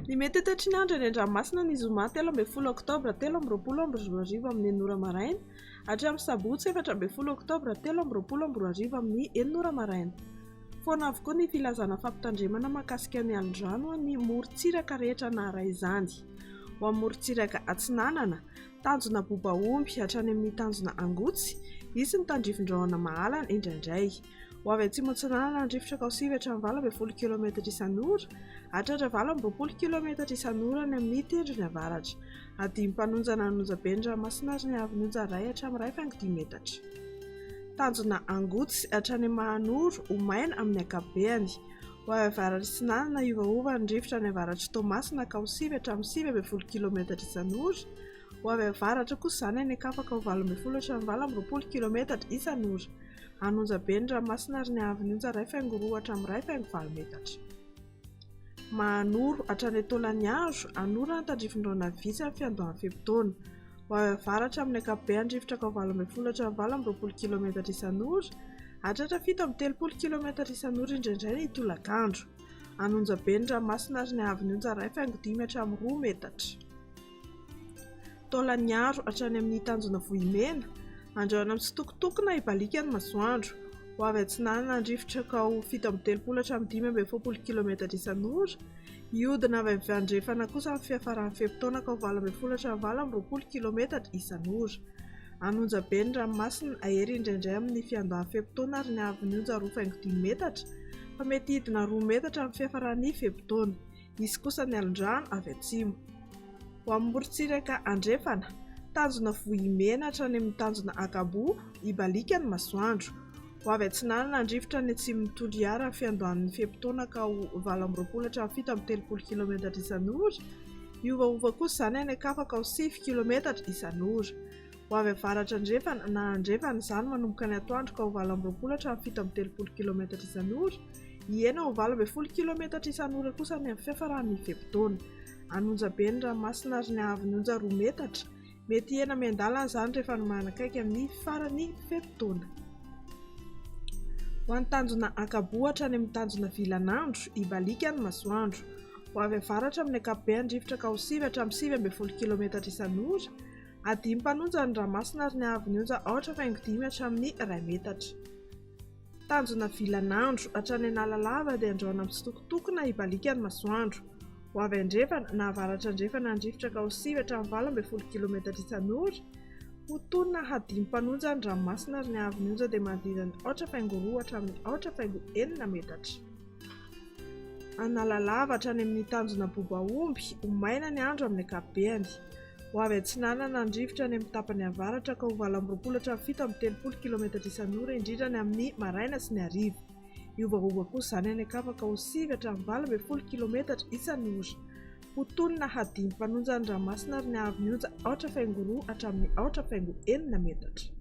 Ny mety eto Antsinyandro eny an-dranomasina ny zoma 13 oktobra 2024 amin'ny 9 maraina, hatramin'ny sabotsy 14 oktobra 2024 amin'ny 9 maraina. Foana avokoa ny filazana fampitandremana mahakasika ny alin-drano ny morontsiraka rehetra nahara izany. Ho amin'ny morontsiraka Atsinanana, tanjona Bobaomby hatrany amin'ny tanjona Angotsy, isy ny tandrifin-drahona Mahalana indraindray. Ho avy atsimo Atsinanana andrifotra Kaosivy hatramin'ny 20 km isan'ora, hatratra 20 km isan'ora ny amin'ny tendrony avaratra. Adimy mpanonjana Anonjabe ny Ranomasina ary ny Avinonja Ray hatramin'ny 2.5 metatra. Tanjona Angotsy hatrany Mahanoro ho maina amin'ny ankapobeny. Ho avy avaratra Atsinanana iovaova ny rivotra ny avaratra Toamasina Kaosivy hatramin'ny 9 km isan'ora. Ho avy avaratra kosa izany any Ankafaka ho 12 hatramin'ny 20 km isan'ora. Anonjabe ny Ranomasina ary ny Avinonja Ray faingo 2 hatramin'ny 2.5 metatra. Mahanoro hatrany Taolagnaro, anorana tandrifin-drahona vitsy amin'ny fiandohan'ny fehim-potoana. Ho avy avaratra amin'ny ankapobeny rivotra ka 12 hatramin'ny 20 km isan'ora, hatratra 7 km isan'ora indraindray ny tolakandro. Anonjabe ny Ranomasina ary ny Avinonja Ray faingo 5 hatramin'ny 2 metatra. Taolagnaro hatrany amin'ny tanjona Vohimena, andrahoana amin'ny tsitokotokona ibalika ny masoandro. Ho avy Atsinanana andrifotra ka ho 7 hatramin'ny 12 km isan'ora, iodina avy andrefana kosa amin'ny fiafaran'ny fehim-potoana ka ho 12 hatramin'ny 20 km isan'ora. Anonjabe ny Ranomasina ahery indraindray amin'ny fiandohan'ny fehim-potoana ary ny Avinonja 2.5 metatra, fa mety hidina 2 metatra amin'ny fiafaran'ny fehim-potoana. Isy kosa ny alin-drano avy atsimo. Ho amin'ny morontsiraka andrefana, tanjona Vohimena hatrany amin'ny tanjona Akabo ibalika ny masoandro. Ho avy Atsinanana andrifotra ny atsimon'ny Toliara amin'ny fiandohan'ny fehim-potoana ka ho 12 hatramin'ny 17 km isan'ora, iovaova kosa izany any Ankafaka ho 9 km isan'ora. Ho avy avaratra andrefana na andrefana izany manomboka ny atoandro ka ho 12 hatramin'ny 17 km isan'ora, hiena ho 12 km isan'ora kosa ny amin'ny fiafaran'ny fehim-potoana. Anonjabe ny Ranomasina ary ny Avinonja 2 metatra, mety hiena miandalana izany rehefa manakaiky amin'ny faran'ny fehim-potoana. Ho an'ny tanjona Akabo hatrany amin'ny tanjona Vilanandro ibalika ny masoandro. Ho avy avaratra amin'ny ankapobeny rivotra Kaosivy hatramin'ny 9 km isan'ora, adimy mpanonja ny Ranomasina ary ny Avinonja 8.5 hatramin'ny 2 metatra. Tanjona Vilanandro hatrany Analalava dia andrahoana amin'ny tsitokotokona ibalika ny masoandro. Ho avy andrefana na avaratra andrefana andrifotra Kaosivy hatramin'ny 12 km isan'ora, ho tonina hadimy mpanonja ny Ranomasina ary ny Avinonja dia manodidina ny 8.2 hatramin'ny 8.9 metatra. Analalava hatrany amin'ny tanjona Bobaomby ho maina ny andro amin'ny ankapobeny. Ho avy Atsinanana andrifotra any amin'ny tapany avaratra ka ho 12 hatramin'ny 17 km isan'ora indrindra ny amin'ny maraina sy ny hariva. Iovaova kosa izany any Ankafaka ho 9 hatramin'ny 12 km isan'ora. Ho tonina hadimy mpanonja ny Ranomasina ary ny Avinonja 8.2 hatramin'ny 8.9 metatra.